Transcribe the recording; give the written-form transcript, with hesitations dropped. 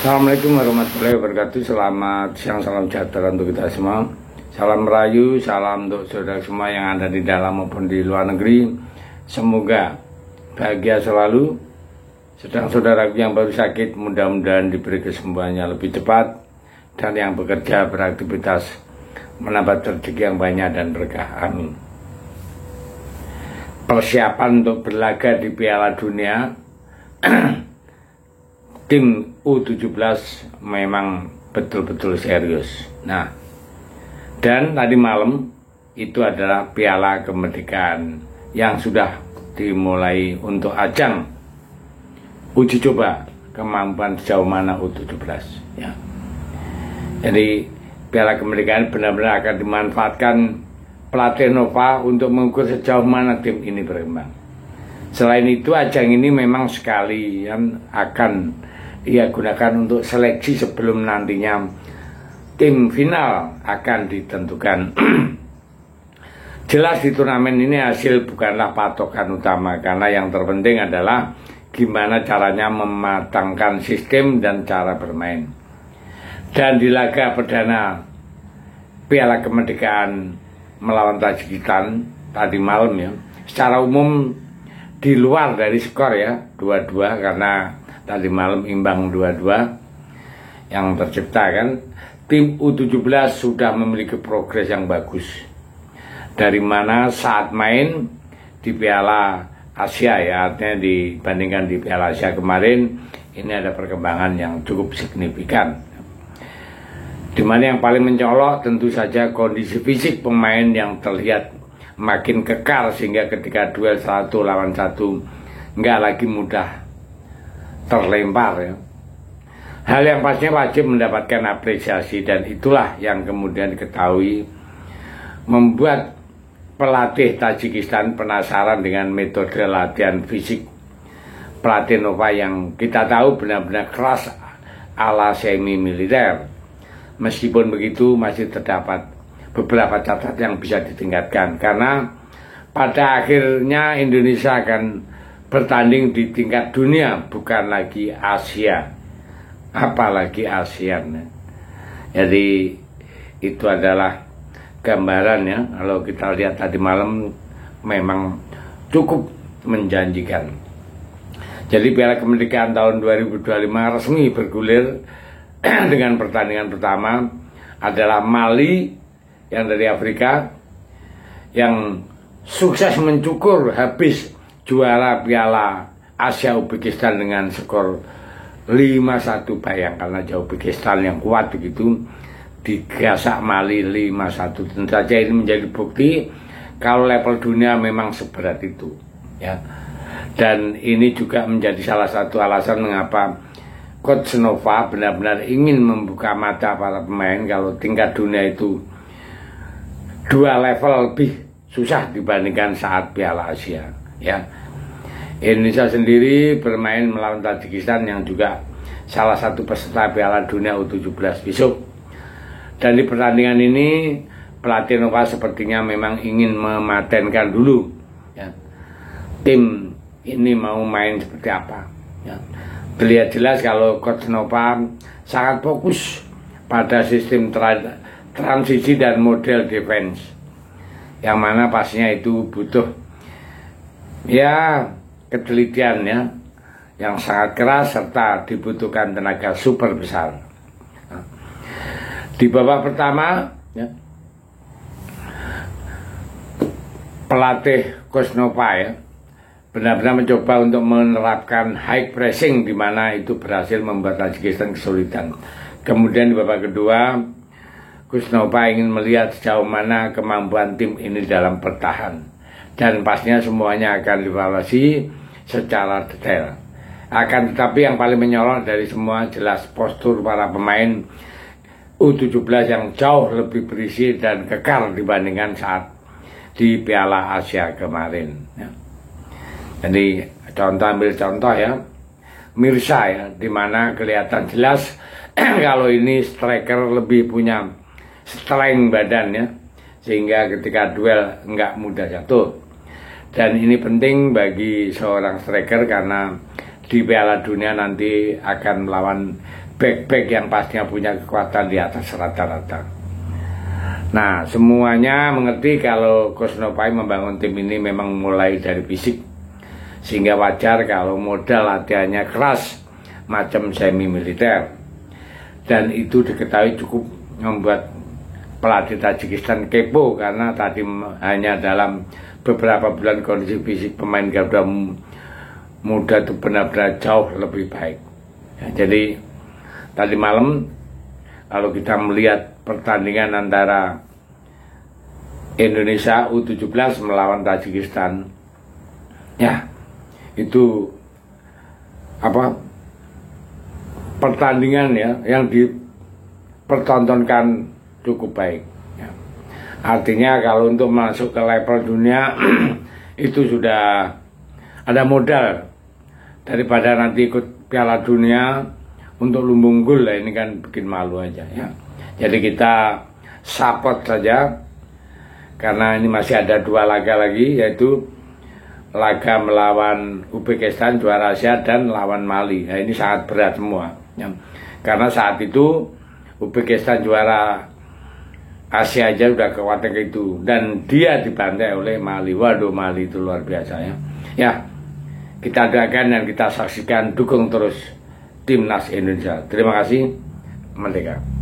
Assalamualaikum warahmatullahi wabarakatuh. Selamat siang, salam sejahtera untuk kita semua. Salam merayu, salam untuk saudara semua yang ada di dalam maupun di luar negeri. Semoga bahagia selalu. Sedang saudaraku yang baru sakit, mudah-mudahan diberi kesembuhannya lebih cepat. Dan yang bekerja beraktivitas menambah rezeki yang banyak dan berkah. Amin. Persiapan untuk berlaga di Piala Dunia tim U17 memang betul-betul serius. Nah, dan tadi malam itu adalah Piala Kemerdekaan yang sudah dimulai untuk ajang uji coba kemampuan sejauh mana U17 ya. Jadi Piala Kemerdekaan benar-benar akan dimanfaatkan pelatih Nova untuk mengukur sejauh mana tim ini berkembang. Selain itu, ajang ini memang sekalian akan ia gunakan untuk seleksi sebelum nantinya tim final akan ditentukan. Jelas di turnamen ini hasil bukanlah patokan utama, karena yang terpenting adalah gimana caranya mematangkan sistem dan cara bermain. Dan di laga perdana Piala Kemerdekaan melawan Tajikistan tadi malam ya, secara umum di luar dari skor ya 2-2, karena tadi malam imbang 2-2 yang tercipta kan. Tim U17 sudah memiliki progres yang bagus, dari mana saat main di Piala Asia ya, artinya dibandingkan di Piala Asia kemarin, ini ada perkembangan yang cukup signifikan. Dimana yang paling mencolok tentu saja kondisi fisik pemain yang terlihat makin kekar, sehingga ketika duel 1 lawan 1 nggak lagi mudah terlempar ya. Hal yang pastinya wajib mendapatkan apresiasi, dan itulah yang kemudian diketahui membuat pelatih Tajikistan penasaran dengan metode latihan fisik pelatih Nova yang kita tahu benar-benar keras ala semi militer. Meskipun begitu masih terdapat beberapa catatan yang bisa ditingkatkan, karena pada akhirnya Indonesia akan bertanding di tingkat dunia, bukan lagi Asia, apalagi ASEAN. Jadi itu adalah gambaran ya, kalau kita lihat tadi malam memang cukup menjanjikan. Jadi Piala Kemerdekaan tahun 2025 resmi bergulir dengan pertandingan pertama adalah Mali yang dari Afrika, yang sukses mencukur habis juara Piala Asia Uzbekistan dengan skor 5-1. Bayangkan aja, Uzbekistan yang kuat begitu digasak Mali 5-1. Tentu saja ini menjadi bukti kalau level dunia memang seberat itu ya. Dan ini juga menjadi salah satu alasan mengapa Coach Nova benar-benar ingin membuka mata para pemain kalau tingkat dunia itu 2 level lebih susah dibandingkan saat Piala Asia ya. Indonesia sendiri bermain melawan Tajikistan yang juga salah satu peserta Piala Dunia U17 besok. Dan di pertandingan ini pelatih Nova sepertinya memang ingin mematenkan dulu ya, tim ini mau main seperti apa ya. Terlihat jelas kalau Coach Nova sangat fokus pada sistem transisi dan model defense, yang mana pastinya itu butuh ya ketelitian ya, yang sangat keras serta dibutuhkan tenaga super besar. Di babak pertama ya, pelatih Coach Nova ya benar-benar mencoba untuk menerapkan high pressing, di mana itu berhasil membuat Tajikistan kesulitan. Kemudian di babak kedua Coach Nova ingin melihat sejauh mana kemampuan tim ini dalam bertahan, dan pastinya semuanya akan dievaluasi secara detail. Akan tetapi yang paling menyorot dari semua jelas postur para pemain U17 yang jauh lebih berisi dan kekar dibandingkan saat di Piala Asia kemarin ya. Jadi ambil contoh ya, Mirsa ya, dimana kelihatan jelas kalau ini striker lebih punya strength badan ya, sehingga ketika duel nggak mudah jatuh. Dan ini penting bagi seorang striker karena di Piala Dunia nanti akan melawan back yang pastinya punya kekuatan di atas rata-rata. Nah, semuanya mengerti kalau Coach Novae membangun tim ini memang mulai dari fisik, sehingga wajar kalau modal latihannya keras macam semi militer, dan itu diketahui cukup membuat pelatih Tajikistan kepo, karena tadi hanya dalam beberapa bulan kondisi fisik pemain Garuda Muda itu benar-benar jauh lebih baik. Ya, jadi tadi malam kalau kita melihat pertandingan antara Indonesia U17 melawan Tajikistan, ya itu pertandingan ya yang dipertontonkan cukup baik ya. Artinya kalau untuk masuk ke level dunia itu sudah ada modal, daripada nanti ikut Piala Dunia untuk lumbung gol. Ini kan bikin malu aja ya. Jadi kita support saja, karena ini masih ada 2 laga lagi, yaitu laga melawan Uzbekistan juara Asia dan lawan Mali. Nah, ini sangat berat semua ya. Karena saat itu Uzbekistan juara Asia aja udah kekuatan itu, dan dia dibantai oleh Mali. Waduh, Mali itu luar biasa ya. Ya, kita doakan dan kita saksikan, dukung terus timnas Indonesia. Terima kasih. Merdeka.